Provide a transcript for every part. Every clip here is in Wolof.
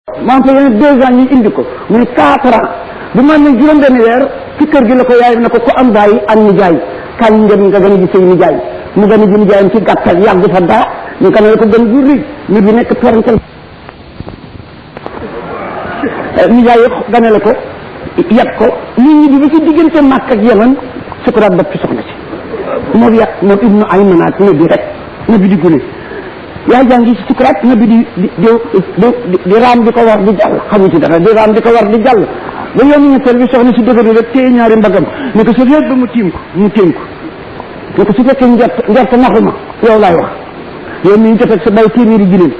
maa ngi koy 2 ans ñu indi ko mu ne 4 ans bu man ne juróom-benn weer ci kër gi la ko yaay ne ko ku am bàyyi am nijaay kañ ngeen nga gën a gis say nijaay mu gën a ji nijaayam ci gàttal yàggu fa dara ñu ko ne ko gën bu rëy nit bi nekk parental nijaay yi ganale ko yàq ko nit ñi bi ba ci diggante Makka ak Yaman sukuraat bopp ci soxna si moo yàq moom ibnu ay manaat ne bi rek ne bi di gune yaa jàngi ci sukuraat na bi di raam di ko war di jàll xamu ci dara di raam di ko war di jàll ba yoon ñetteel bi soxna si dëgëru rek téye ñaari mbagam ne ko sa réet ba mu tiim ko mu téem ko ne ko su fekkee njort naxuma yow laay wax yow mi ñu jot ak sa bay téeméeri giléem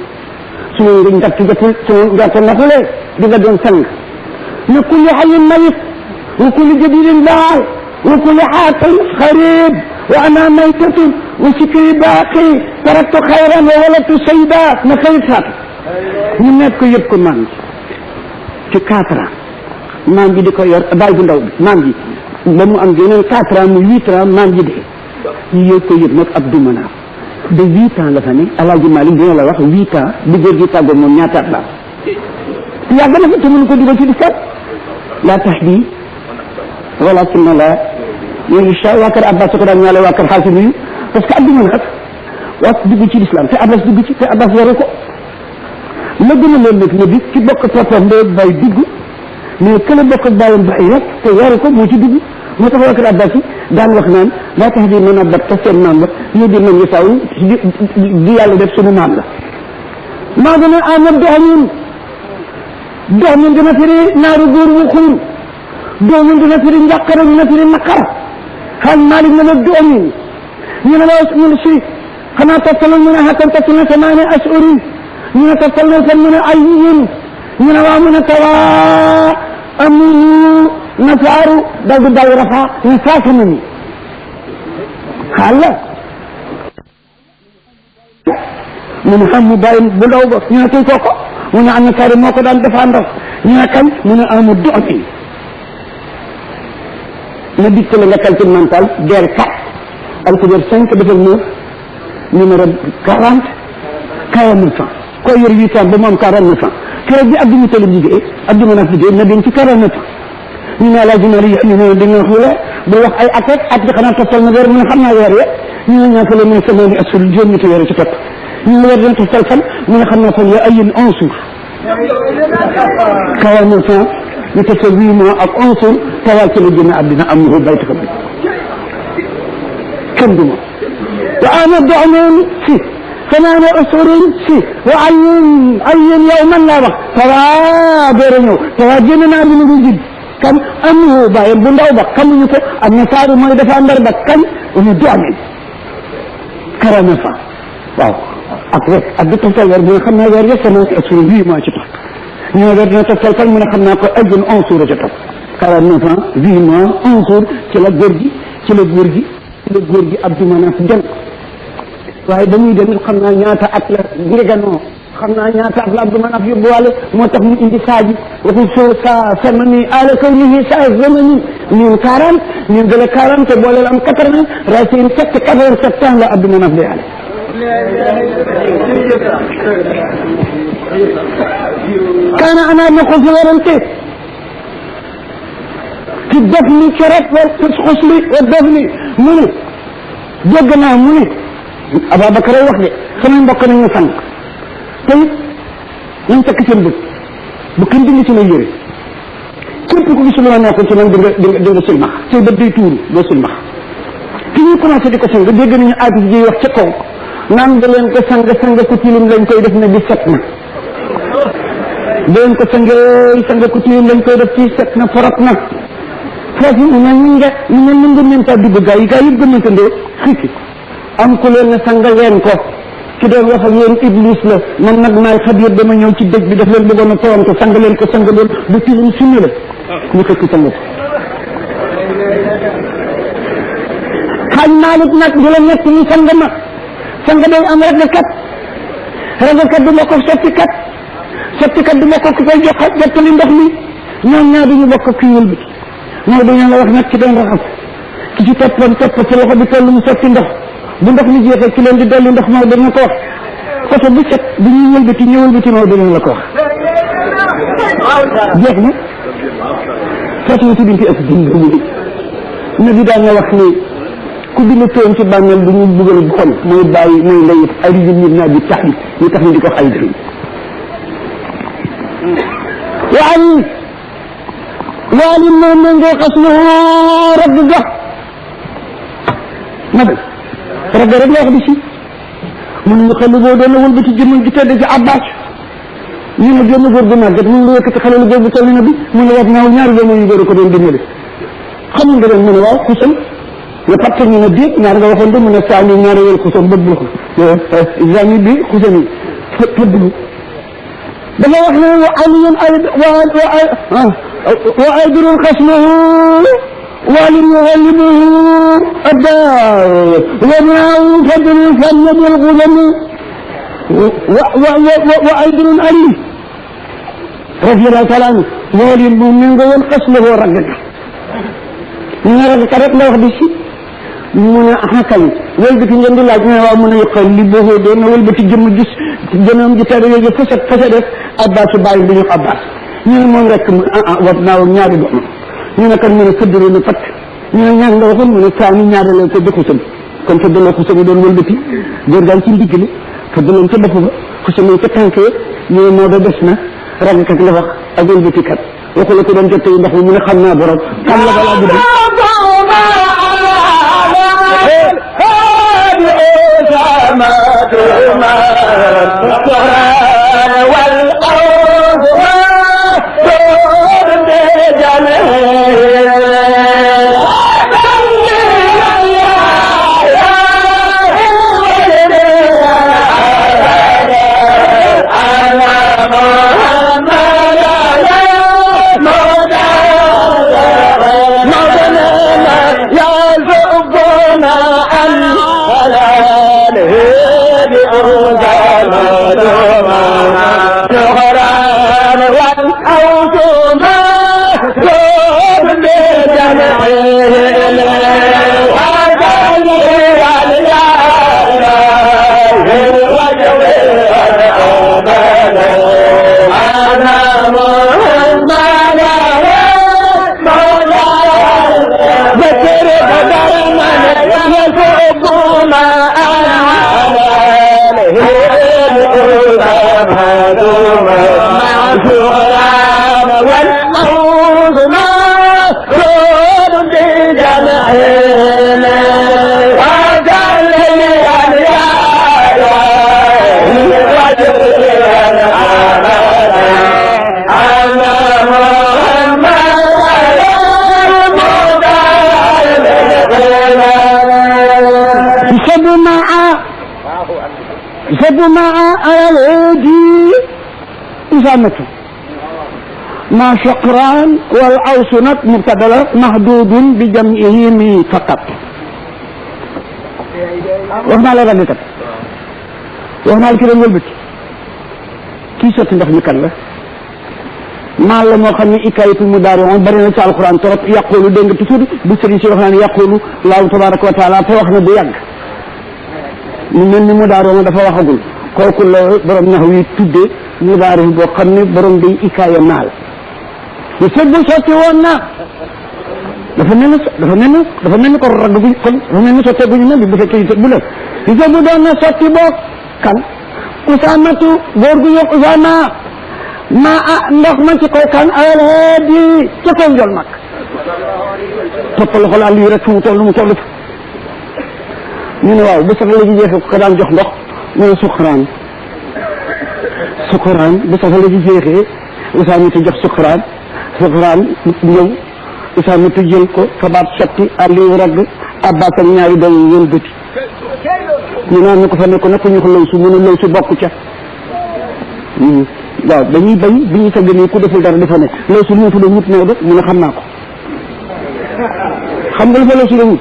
su ma njort jotul su ma njort naxulee di nga doon sang ne kulli xayin mayit wa kulli jadidin baal wa kulli xaatin xarib wa ana maytatun wa sikri baaqi taraktu xayran wa walatu sayda na xëy faat ñu nekk ko yëpp ko maam ci 4 ans maam ji di ko yor baay bu ndaw bi maam ji ba mu am yeneen 4 ans mu 8 ans maam ji dee ñu yëg ko yëpp nag Abdou Manaf de 8 ans la fa ne Alaaji Malik dina la wax 8 ans bi góor gi tàggoo moom ñaata at la yàgg na fa te mënu ko dugal ci di seet laa tax bi wala sunna la yooyu incha waa kër Abbas ko daan ñaale waa kër xaalis nuyu parce que Abdou Manaf wax dugg ci l'islam te Abbas dugg ci te Abbas waru ko la gën a leen nag ne bi ci bokk papam ndey bay dugg mais kële bokk bàyyam bay rek te waru ko moo ci dugg moo tax waa kër Abbas yi daan wax naan laa tax di mën a bat te seen maam la ñu di man saw di yàlla def sunu maam la maa dana ama dox ñun dina firi naaru góor wu xuur dox ñun dina firi njàqara dina firi naqara xaal Malik ne la dox ñun ñu ne la mun si xanaa toftalal mu ne xatam toftal na samaane asuri ñu ne toftal na fan mu ne ay yéen ñu ne waa mu ne tawaa aminu nafaaru dal di daw rafa ne saasa na ni xaal la mu ne xam mu bàyyi bu ndaw ba ñu ne koy kooko mu ne am na sari moo ko daan défendre ñu ne kañ mu ne amu doxin na dikk la nga calcul mental der 4 alkubeer 5 defal 9 numéro 40 49 ans koo yor 8 ans ba mu am 49 ans keroog bi Abdou Moutalib liggéey Abdou Manaf liggéey na dem ci 49 ans ñu ne Alaaji Malik ñu ne dañoo xule bu wax ay at bi xanaa toppal na weer mu ne xam naa weer ya ñu ne ñaata la mu ne semaine asul juróom-ñetti weer ci topp ñu ne weer dina toppal fan mu ne xam naa fan ya ay yéen 11 jours 49 ans ñu toppal 8 mois ak 11 jours tawal ci la génn àddina am na baytu ko bi kenn du ma wa ana doxnoon si samaane usurin si wa ayun yow man laa wax tawaa doora ñëw tawaa génn na àddina bu jid kan amuhu bàyyam bu ndaw ba xamuñu ko am na saaru mooy dafa ndar ba kañ ñu doxne 49 ans waaw ak rek ak du toftal weer bu nga xam naa weer ya semence asur 8 mois ci topp ñu ne weer dina toftal fan mu ne xam naa ko ajjun 11 jours a ca topp 49 ans 8 mois 11 jours ci la góor gi Abdou Manaf dem waaye ba muy dem xam naa ñaata at la ngeganoo xam naa ñaata at la Abdou Manaf yóbbuwaale moo tax ñu indi saa ji waxu soo saa samani ala kawnihi saa zamani ñun 40 ñun gële 40 te booleel am 80 racine 87 ans la Abdou Manaf day ale kaana ana na ko fi warante ci def ni coret wa xusli wa def ni mu ne dégg naa mu ne Ababacar wax de samay mbokk nañu sànq te it nañ takk seen bët bu kenn dindi ci may yëre képp ku gis lu ma nekkoon ci man di nga silmax say bët day tuuru doo silmax ki ñuy commencé di ko sang dégg nañu aadis ji wax ca kaw naan da leen ko sang ku tilim lañ koy def ne di set na da leen ko sang ku tilim lañ koy def ci set na forot na foofu ñu ne ngeen ta dugg gaa yi yëpp gëmante ndoo xiki am ku leen ne sang leen ko ci doon wax ak yéen iblis la man nag maay xabiir dama ñëw ci dëj bi daf leen bëggoon a toonte sang leen ko sang leen du tilim sunni la ñu fekk sang ko xaaj Malik nag di la ñett ñi sang ma sang day am ragakat du ma ko sottikat du ma ko ki koy jottali ndox mi ñoom ñaar duñu bokk kii wël bi mooy dañu la wax nag ci doon raxas ki ci toppoon topp ci loxo bi toll mu sotti ndox bu ndox mi jeexee ci leen di dolli ndox moo dañu ko wax côté bu set bu ñuy wëlbati ñëwëlbati moo dañu la ko wax jeex na Fatimatu binti Asad nabi daan na wax ni ku bind toon ci bàmmeel bu ñu bëggal bu xol mooy bàyyi mooy ndey Ali ibn Abi Talib ñu tax ñu di ko wax ay dëgg waali moom na ngoo xas na ragg ga nabi ragg rek la wax di si mun ñu xel boo doon na wël ba ci jëmm ji tedd ci Abbas ñu ne génn góor gu màggat mun nga yëkkati xale lu góor bu toll na bi mun na wax naaw ñaari doom yu góor ko doon dimbali xam nga doon mu ne waaw xusal nga fàtte ñu ne déet ñaar nga waxoon de mu ne saa ñu ñaari wér xusal bëgg ko examen bi xusal yi tëddlu dafa wax ne wa aliyun wa aydurul xasmahu walin yuxallibuhu addaar wa naaw fadlu fanna bil xudami wa aydurun ali radiyallahu taala anhu walin bu mi nga woon xasmahu ragg ñu ne rek ka rek la wax di si mu ne xakal wëlbati ngeen di laaj ne waaw mu ne yokkal li boo doon na wëlbati jëmm gis jëmam ji tedd yooyu fasa def Abbas bàyyi bi ñu Abbas ñu ne moom rek wat naaw ñaari doom ñu ne kan mu ne fëddale na fatt ñu ne ñaar nga waxoon mu ne saa ñu ñaareel ko dëkku sëm kon fëddale xusam doon wëlbati góor gaan ci ndigg li fëddaloon ca bopp ba xusam ca tànk ñu ne moo da des na rag kat la wax ak wëlbati kat waxu la ko doon jot tey ndax mu ne xam naa borom xam la balaa guddi ما شقران والعوس مبتدل محدود بجمعه فقط وهنا لا ذلك وهنا الكلام والبت كي ستندخ مكان ما لا مو خامي إكاية المدارع برنا في القرآن ترى يقول دنگ تسود بسري شيء وخنا يقول الله تبارك وتعالى فوخنا بيان من المدارع ما دفع وخقول كل برم نحوي تدي مدارع بوخنا برم دي إكاية مال يسبب سوتي وانا dafa mel ni ko ragg bu kon dafa mel ni sottee bu ñu ne bu fekkee bu la yisebbu doon na sotti boog kan usaamatu góor gu yokk usaama maa ndox ma ci kaw kan alhaadi ca kaw njol mag toppal xool àll yi rek fu mu toll ñu ne waaw bu sax la ji jeexee ko daan jox ndox ñu ne sukuraan bu sax la ji jeexee usaamatu jox sukuraan ñëw usaamatu jël ko fabaat sotti àlliw ragg Abbas ak ñaari doom yi yéen bëti ñu naan ñu ko fa nekk nag ñu ko lëw su mu ne lëw su bokk ca waaw dañuy bañ bi ñu sagg nii ku deful dara dafa ne lëw su mu tudd wut Maodo mu ne xam naa ko xam nga lu fa lëw su la wut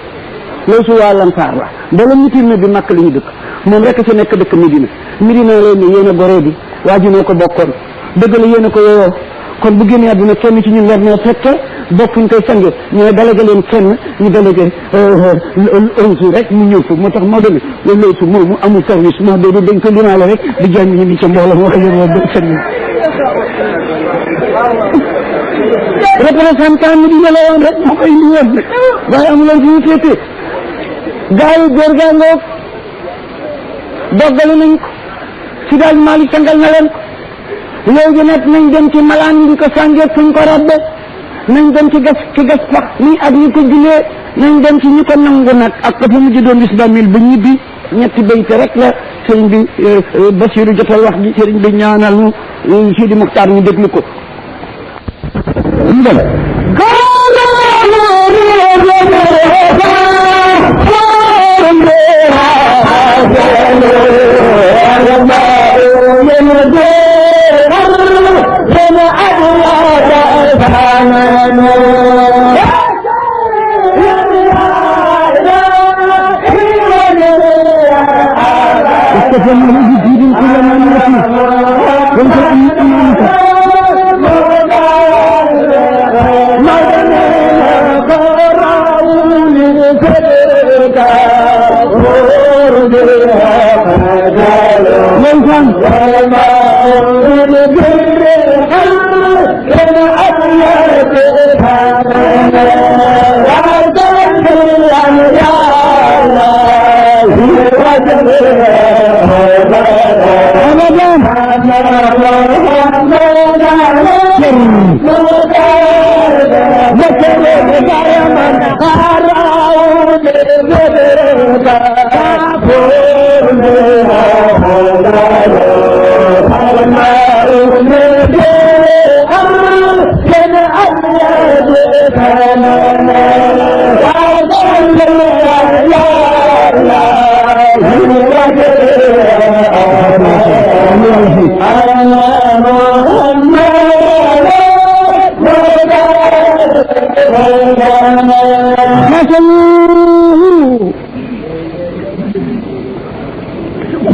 lëw su waa Lansaar la bala ñu tiim ne bi Makka la ñu dëkk moom rek sa nekk dëkk Medina leen ne yéen a goree bi waa ji noo ko bokkoon dëgg la yéen a ko yooyoo kon bu génnee àdduna kenn ci ñun war na fekke bokkuñ koy sange ñooy délégué leen kenn ñu délégué onsu rek mu ñëw fa moo tax moo demee loolu lay su moom mu amul service moo doodu dañ ko limaale rek di jàng ñu ni ca mbooloo moo ko yor woon ba service représentant mi di la woon rek moo koy indi woon waaye amuloon fi ñu féetee gars yi góor gaa ngoog doggale nañ ko si daal Malick sangal na leen ko léegi nag nañ dem ci malaan yi di ko sàngeeg fuñ ko rabbe nañ dem ci gas pax nii ak ñi ko julee nañ dem ci ñi ko nangu nag ak ko fa mujj doon bis bamil ba ñibbi ñetti bayte rek la sëriñ bi Basiru jotal wax ji sëriñ bi ñaanal ñu Sidi Muxtaar ñu déglu ko ñu dem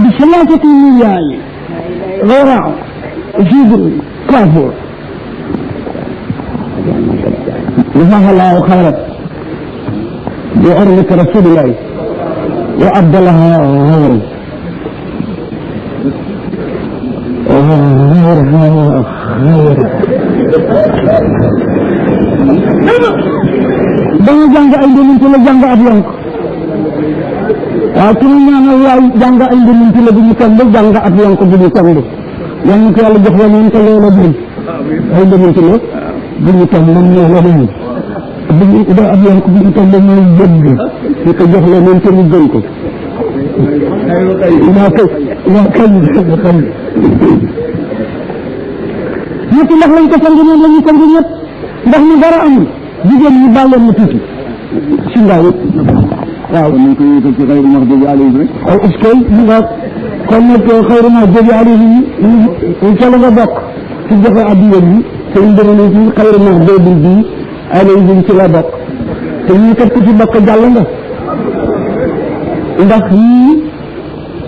بثلاثة مياه غراء جبر كافور جزاه الله خيرا بحرمة رسول الله وأبدلها غيره danga jàng ay ndëmante la jàng ab yonk waaw ku ñu ñaanal yaay jàng ay ndëmante la bu ñu tàng jàng ab yonk bu ñu tàng yal na ko yàlla jox la ñun te loola bëri ay ndëmante la bu ñu tàng moom ñoo la bëri bu ñu da ab yonk bu ñu tàng mooy jënd ñu ko jox la ñun te ñu gën ko ñetti ndax lañ ko sang ñoom la ñu sang ñëpp ndax ñu dara amul jigéen ñi bàlleen na tuuti si ndaw waaw ñu ko yëkkal ci xayru maxdubi alayhim rek est-ce que ñu nga kon nag xayru maxdubi alayhim ca la nga bokk ci joxe addiya yi te ñu demee ci xayru maxdubi bi alayhim ci la bokk te ñu kat ku ci bokk jàll nga ndax ñii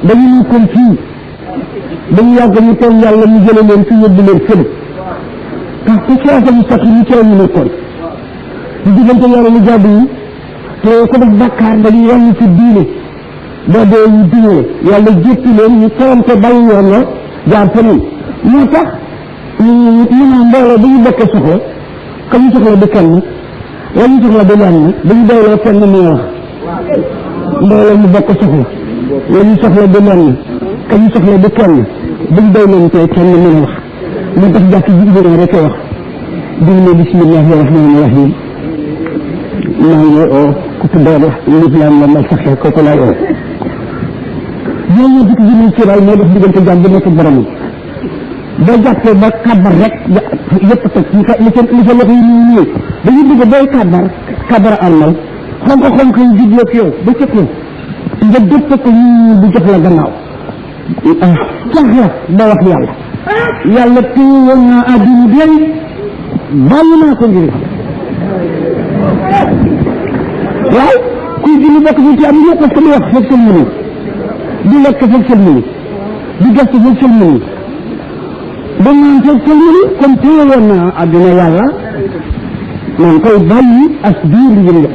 dañu nekkoon fii dañu yàgg ñu toog yàlla ñu jële leen fi yóbbu leen fële parce que siraatal mustaqiim ñu cee ñu nekkoon di diggante yàlla lu jàdd yi te ko def bàkkaar dañuy wàññi ci diine boo dee ñu diine yàlla jéppi leen ñu toronte bàyyi yoon la jaar feneen moo tax ñu naan mbooloo dañu bokk soxla ka ñu soxla di kenn la ñu soxla di lenn dañu doyloo kenn muy wax mbooloo ñu bokk soxla la ñu soxla di lenn ka ñu soxla di kenn dañu doyloo te kenn muy wax moo tax jàkk ji ibéré rek wax diine bismillahi rahmaani rahim maa ngi ku tuddee wax l'islam la ma saxee kooku laa yor ñooñu dikk ji ñu ci ray moo def diggante jàmm bi nekk boromam boo jàppee ba kàbbar rek yëpp teg li sa loxo yi ñu ñëw dañu bëgg booy kàbbar almal xonk yi jubloog yow ba ca kaw nga dëpp ko ñu bu jox la gannaaw cax la ba wax yàlla téye woon naa àddina bi bàyyi naa ko ngir waaw kuy julli bokk ci ci am yëpp parce que di wax fekk seen mënu di lekk fekk seen mënu di gastu fekk seen mënu da naan fekk seen mënu comme téye woon naa àddina yàlla man koy bàyyi as biir ngir nga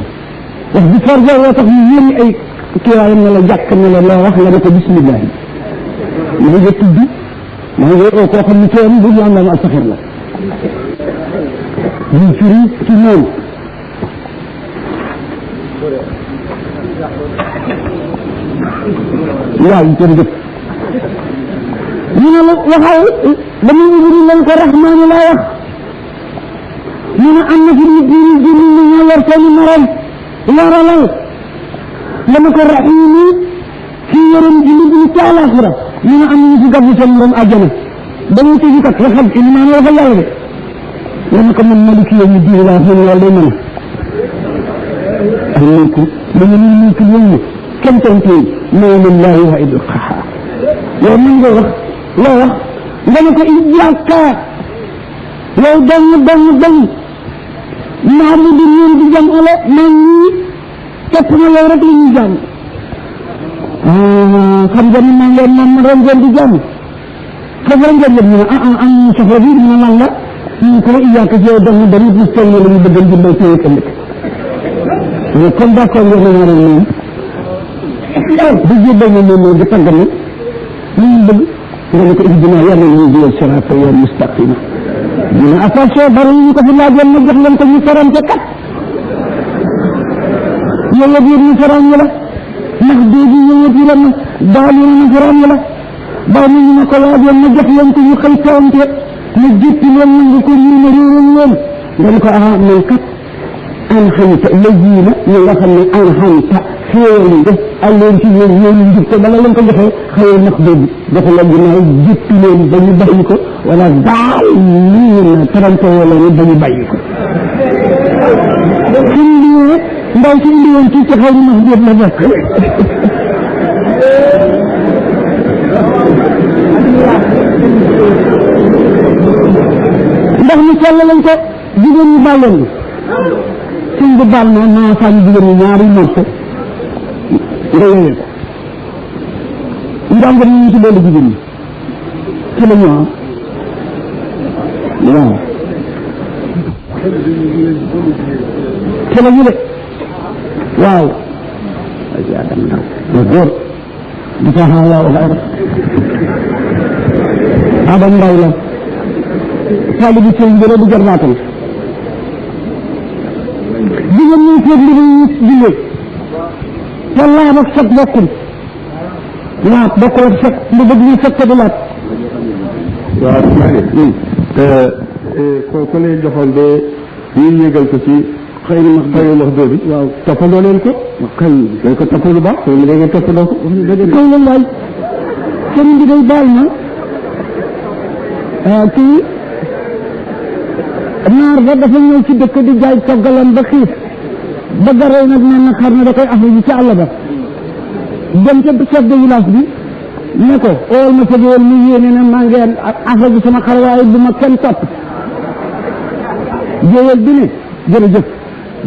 wax bi forge woo tax ñu yéen ay kiiwaayam ne la jàkk ne la loo wax nga ne ko bismillah mu nga tudd maa ngi oo koo xam ne toolam bu ñu àndal astaxir la ñu firi ci noonu waaw jërëjëf ñu ne la waxal dama ubbi leen ko rahmaani laa wax ñu ne am na fi nit ñi junni ñi ñoo yor seeni morom yoralal dama ko raxiimi ci yërëm julli bi ci àllaaxira ñu ne am nañu ci gàddu seen morom àjjana dañuy tëji kat waxal imaan waxal yàlla de dama ko man maliki yawmi diin laa xam ne yàlla day mën a almulku dañu ni mulku yawmi kenn tontuwul maa lillaahi waahidul qahhaar yow mën nga wax loo wax nga ne ko iyyaaka yow dong na'budu ñun di jam ale man ñii topp na yow rek la ñuy jàmm xam nga ni maa ngeen moom ren ngeen di jàmm foofu rek ngeen ñu ne am soxla bi ñu ne lan la ñu ko iyyaaka ci yow dong mustaqim la ñu bëgg dimbal ci ëllëg mais comme d'accord ngeen ne ñaareel moom bu jébbal ñu moom di tàggat ñu bëgg nga ne ko ihdinaa yàlla ñu jël siraata wal mustaqima dina attention bari ñu ko fi laajoon ma jox leen ko ñu farante kat yëpp ñu faram la ndax déegi yëpp yi la na daal yi na faram la ba ñu ne ko laajoon ma jox leen ko ñu xëy tawante ma jëppi leen nangu ko ñu ne réew leen nga ne ko man kat an xamta lajina ñu nga xam ne an xamta xéewal nga àlleen ci ñoom ñoom njub te bala leen ko joxee xëyee nax boobu dafa la ginnaaw jëppi leen ba ñu bàyyi ko wala daal lii na tarante wala ne ba ñu bàyyi ko suñ lii ndaw si indi woon ci xëy nax boobu la bokk ndax ñu sell lañ ko jigéen ñi bàlleen bi suñ bu baal na naa sànni jigéen ñi ñaari morso nga yowee ko njàng ñu ci loolu jigéen ñi ci la ñu am waaw ci la ñu de waaw adam ndaw góor di taxaw waaw xayra adam ndaw la taali bi sëñ bi la di jarbaatam jigéen ñi seet li ñuy jullee te laab ak set bokkul laab bokkul ak set lu bëgg ñu set ko du laab waaw ko lay joxoon de ñuy yëgal ko ci xëy na max dóobi waaw toppandoo leen ko kay dañ ko topp lu baax xëy na ngeen toppandoo ko kaw la waay sëriñ bi day baal na kii naar ba dafa ñëw ci dëkk di jaay toggalam ba xiif ba garee nag nee na xar na da koy affaire ji ci àll ba dem ca chef de village bi ne ko ool ma sa géwél mu yéene ne maa ngeen affaire ji sama xar waaye bu ma kenn topp géwél bi ne jërëjëf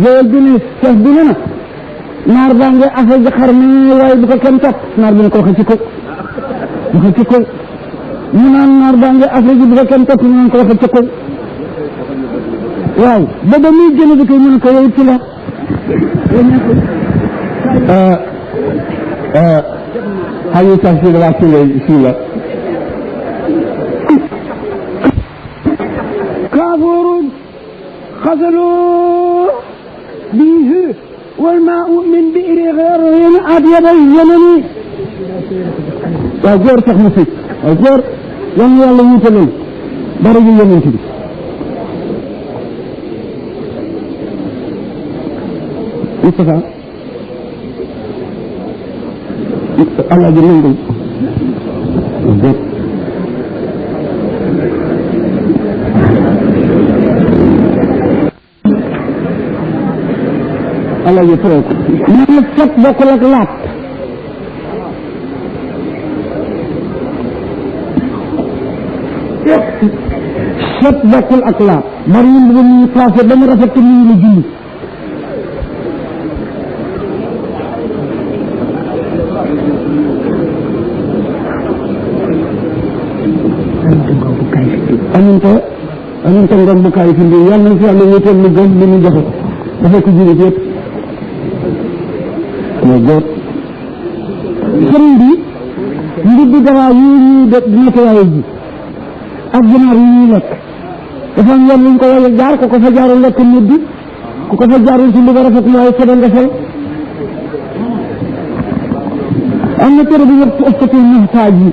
géwél bi ne chef bi ne na naar baa ngi affaire ji xar mi waaye bu ko kenn topp naar bi ne ko waxe ci ko mu naan naar baa ngi affaire ji bu ko kenn topp mu naan ko waxe ci ko waaw ba ba muy jënd bi koy mën ko yow ci la hayu tafsir la sila كافور خذلوا به والماء من بئر غير أبيض اليمني وجور تخمسي وجور يوم يلا يتلون درج اليمن تبي مصطفى الله جنون وجور Allah yëpp man set bokkul ak laab set bokkul ak laab bari ñu bëgg ñu passé ba mu rafet ñu la julli aminte ngom bu kaay fi ndi yàlla na fi yàlla wéetal lu gëm li ñu joxe dafa ko jullit yëpp mais góor sëriñ bi mbir bi dara yi ñuy def nettoyé ji ak ginaar yi ñuy lekk dafa am yoon wuñ ko war a jaar ku ko fa jaarul lekk muddi ku ko fa jaarul si li ba rafet mooy fedal nga sol am na téere bu ñuy wax tuhfatul muhtaaj yi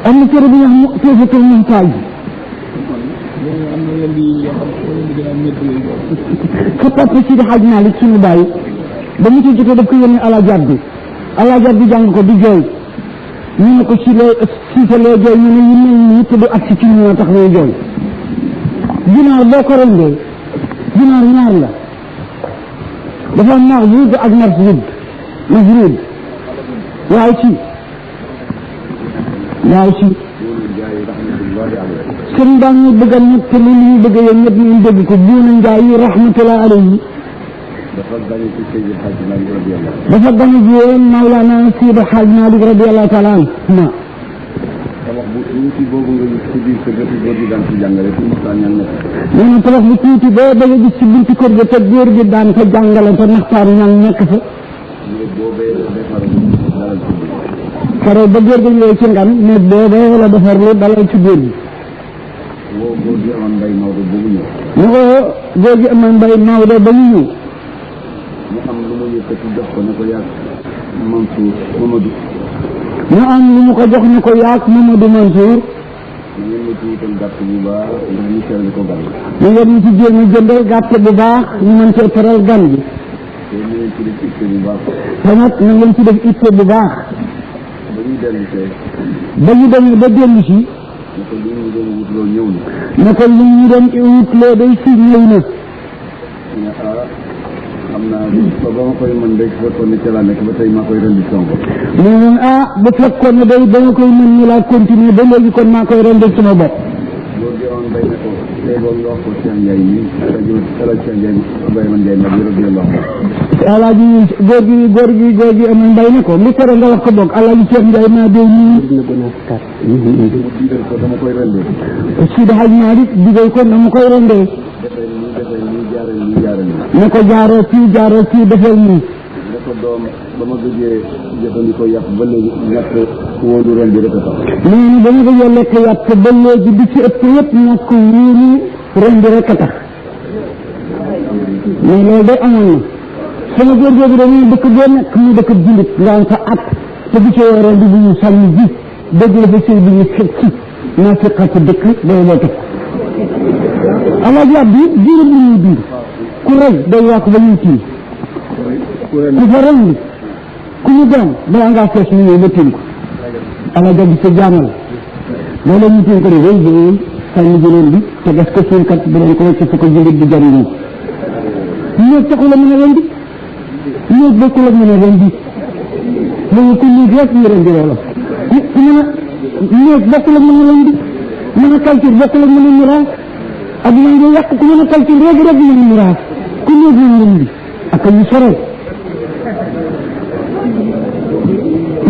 am na téere bu ñuy wax tuhfatul muhtaaj yi sa papa Sidi Hadj Malick suñu bàyyi ba mu ci jotee daf ko yónnee alaajaat bi jàng ko di jooy ñu ne ko si lee jooy ñu ne yu mel nii te du agsi ci ñu tax ngay jooy ginaar boo ko rendee ginaar ñaar la dafa am maxzuud ak mafruud waaye ci sëriñ baa ñu bëgg a ñett li ñu bëgg a yéen ñëpp ñu dégg ko Buuna Njaay rahmatullahi alayhi dafa gane ji woon Mawlana Seydi Hadj Malick radiyallahu taala anhu tabax bu tuuti boobu nga gis ci biir kër ga góor gi daan ci jàngale fi Muxtaar Ñaŋ nekk. nee na tabax bu tuuti boo ba nga gis ci buntu kër ga te góor gi daan ko jàngale te Muxtaar Ñaŋ nekk fa. keroog ba góor gi ñëwee ci ngan ne boobee la defar lu dalal ci góor gi. woo góor gi amoon mbay Maodo boobu ñëw. mu woo góor gi amoon mbay Maodo ba ñu ñëw. mu am lu mu yëkkati jox ko ne ko yàgg Mansour Mamadou. mu am lu mu ko jox ne ko yàgg Mamadou Mansour. na ngeen ma ci wutal gàtt bu baax ndax ñu teral ko gan. na ngeen ñu ci jéem a jëndal gàtt bu baax ñu mën cee teral gan gi. te na ngeen ci def itte bu baax. te nag na ngeen ci def itte bu baax. ba ñu dellu see. ba ñu demee ba dellu si. ne ko li ñu doon wut loolu ñëw na. ne ko li ñu doon wut loo day si ñëw na. ne xam naa ba ma koy mën rek fekkoon ne ca laa nekk ba tey maa koy rendi sama bopp. mu ne bu fekkoon ne day ba nga koy mën ñu laa continuer ba léegi kon maa koy rendi sama bopp. loolu di woon bay ne ko tey boobu nga wax ko Cheikh Ndiaye nii rajo Cheikh Ndiaye Ibrahima Ndiaye nag radiyallahu anhu. alaaji góor gi am mbay ne ko li tere nga wax ko boog alaaji Cheikh Ndiaye maa dee nii. mu digal ko dama koy rendee. Sidi Hadj Malick digal ko dama koy rendee. ne ko jaaroo fii defal nii. ne ko doom ba ma gëjee jëfandikoo yàpp ba léegi ñàkk wóolu ren bi rek a tax. nee na ba ma gëjee lekk yàpp ba léegi di ci ëpp yëpp ñàkk wóolu ren bi rek a tax. mais loolu day amoon na. sama góor googu dañuy dëkk boo nekk mu dëkk jullit nga am fa at te bu ci ren bi bu ñu sànni ji dëgg la fa sëy bi ñu fekk ci naa fi xar ci dëkk day loo tëkk. alaaji Abdi diiram li ñuy diir ku rey day yàq ba ñuy tiim ku fa rendi ku ñu doon balaa ngaa fees ñu ñëw ba tiim ko alaaji Abdi sa jaamal loolu ñu tiim ko de wéy jëwee sànni jëleen bi te gas ko seen kat bi leen ko wecc fu ko jëlit di jariñu ñëw taxu la mën a rendi ñëw bokkul ak mën a rendi loolu ku ñuy rek ñu rendi loola ku mën a ñëw bokkul ak mën a rendi mën a calcul bokkul ak mën a miraas ak maa ngi yàq ku mën a calcul rek mën a miraas ku ñëw mën a rendi ak ñu sore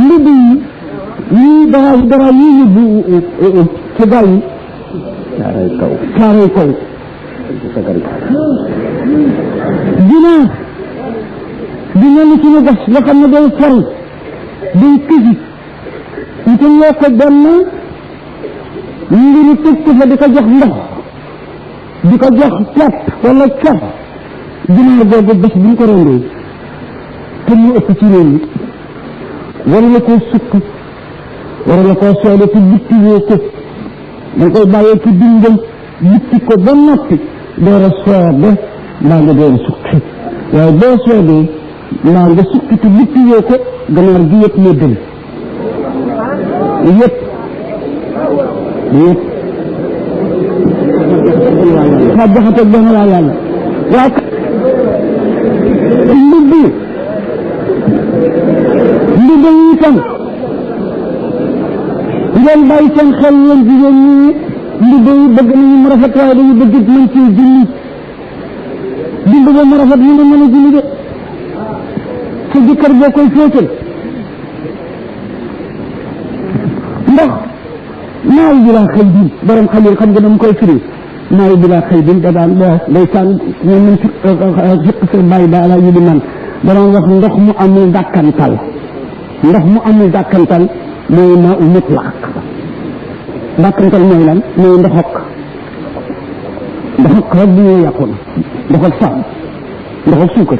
mbubb yi ñii dara yi yóbbu ci gaa yi caaray kaw ginaar dina li suñu gas nga xam ne day sori day kësi ñu loo ko benn ngir tëj ko fa di ko jox ndox di ko jox pepp wala cof ginaar boobu bés bu ñu ko rendee te mu ëpp ci réew mi war la koo sukk war la koo soole te bitti woo ko da koy bàyyee ci dingam bitti ko ba noppi door a soobe mbaa nga door a sukki waaye boo soobee mbaa nga sukki te bitti woo ko ganaar gi yëpp moo dël yëpp xa jaxate benn laa yàlla waaye mbubb yi itam ngeen bàyyi seen xel yéen jigéen ñi mbubb yi bëgg nañu mu rafet waaye dañu bëgg mën ci julli mbubb ba mu rafet ñu ne mën a julli de sa jëkkër boo koy féetal ndax naaw bi laa xëy bin borom xalil xam nga dama koy firi naaw bi laa xëy bin da daan boo day saan ñoom ñu fiq sa bàyyi ba ala yu di man danoon wax ndox mu amul dàkkantal mooy maa u mutlaq dàkkantal mooy lan mooy ndoxok rek bi ñuy yàqoon ndoxok saabu ndoxok suukar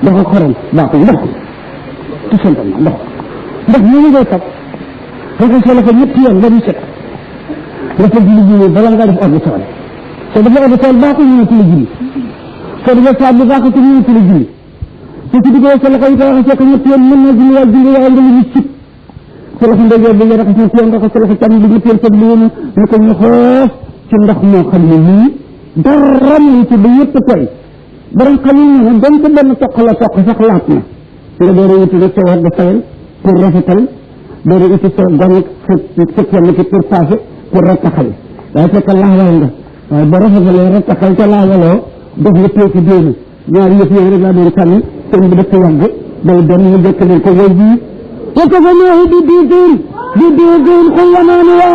ndoxok xorom baaxul ndox tout simplement ndox ñu ngay tab raxas sa loxo ñetti yoon ba mu set nga fekk liggéey bala ngaa def ordre sawal soo defee ordre sawal baaxul ñu ne ci la julli soo defee saabu baaxul ñu ne ci la julli te ci diggee sa loxo yi ko raxasee ko ñetti yoon mën na julli waaye nga lu cib sa loxo ndeyjoor bi nga raxas ñetti yoon nga ko sa loxo càmm bi ñetti yoon sa bi yéen ñu ko ñu xoos ci ndox moo xam ne lii dara ñu ci ba yëpp tooy borom xamul ne ne donte benn toq la toq sax laat na nga door a wuti nag sa war da sawal pour rafetal door a wuti sa gonek sa kenn ki pour passé pour rattaxal waaye fekk laawal nga waaye ba rafetalee rattaxal ca laawaloo def nga téye ci déenu ñaari yëf yooyu rek laa doon sànni sëñ bi dafa yàgg day dem ñu jëkk leen ko way bii وكفناه بديدين خلمانيا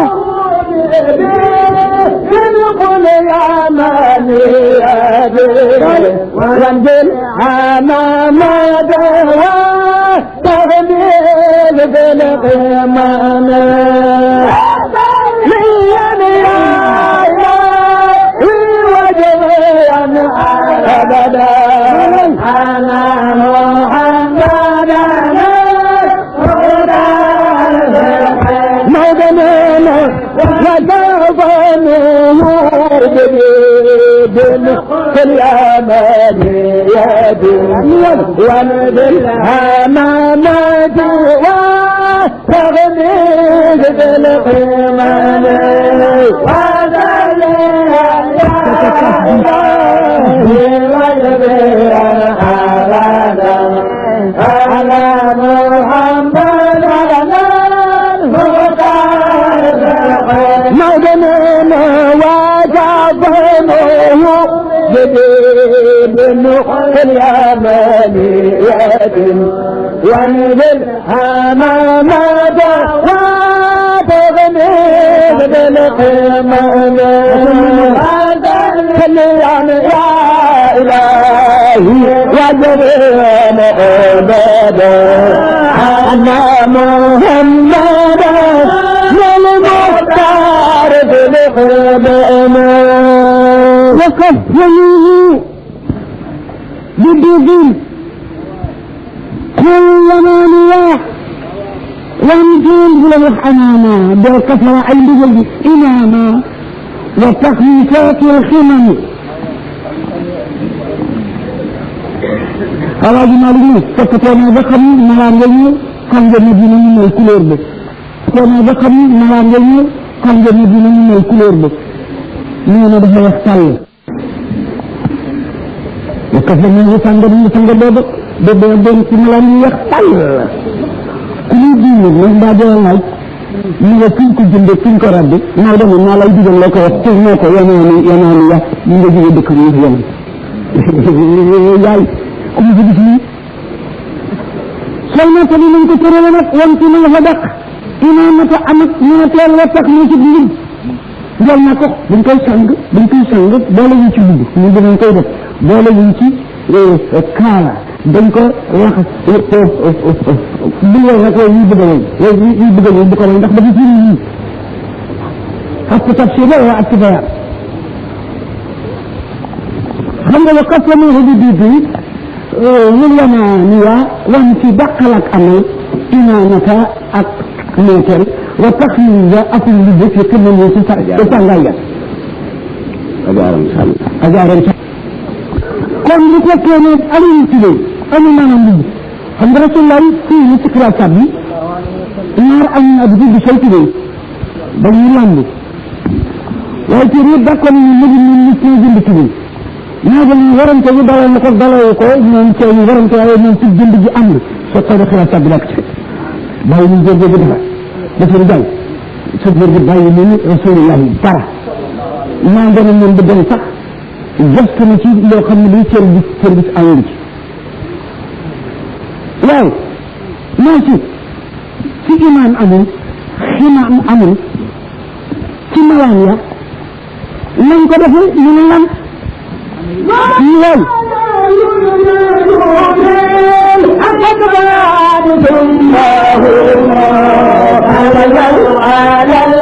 يدخل يا مانيا وانزل امام دوا تغنيل بالغمان أبدا أنا محمد مودنا وتظنه بن الأمان يا دنيا والهمام وتغنيك بالقمان مودنا وتظنه بن اليمانيات وانزل امام وتغنيك بالقمان كلام يا الهي وجبنا عبادا انا محمد المختار بالقدامى وكفلوه بدين كل مانية وانجيل له حنانا بالكفر عند جلد إماما وتخليفات الخمم الله جمالي فكتنا ذكري ملان جميل كان جمدين من الكلور بس كتنا ذكري ملان جميل كان جمدين من الكلور بس نينا بها يختال وكفرنا سنجد بابا بابا ملان يختال كل دين من بعد الله ñu nga fiñ ko jënde fiñ ko rabbi naa dem naa lay digal la ko wax te moo ko yanaani ya ñu nga jóge dëkk bi yéen yaay comme ci gis nii seulement tamit nañ ko tërale nag wan ci na fa dàq imaamata am ak ñeenteel wa tax ñu ci njub njol na ko dañ koy sang boole ñu ci dugg ñu dinañ koy def boole ñu ci kaala dañ ko wax bu ñu rek ñu bëgg bu ko ndax dafa ci ni ak tafsir la ak tibaya xam nga ko ko mo di ñu yana niya wan ci dakal ak amal imanata ak metel wa takhliza afil li def ko mo ci sa tangaya ajaram kon li ko kene alim ci amu manam li xam nga rasulullah fii ni ci kiraat bi ñaar am na bu di saytu ne dañuy lamb waaye ci réew d'accord ni ñu nit ñi jënd ci ñi ñaa dañ warante yu dalal ko dalal ko ñoom ci ñu warante waaye ñoom ci jënd ji am so ko def kiraat bi lak ci bàyyi ñu jënd dafa dafa dal su jënd bàyyi ni rasulullah dara maa ngeen ñoom bu dem sax gëstu na ci loo xam ne day service awul ci waaw maa ci imaan amul ximaam amul ci malaan ya nañ ko defee ñu ne lan lool أكبر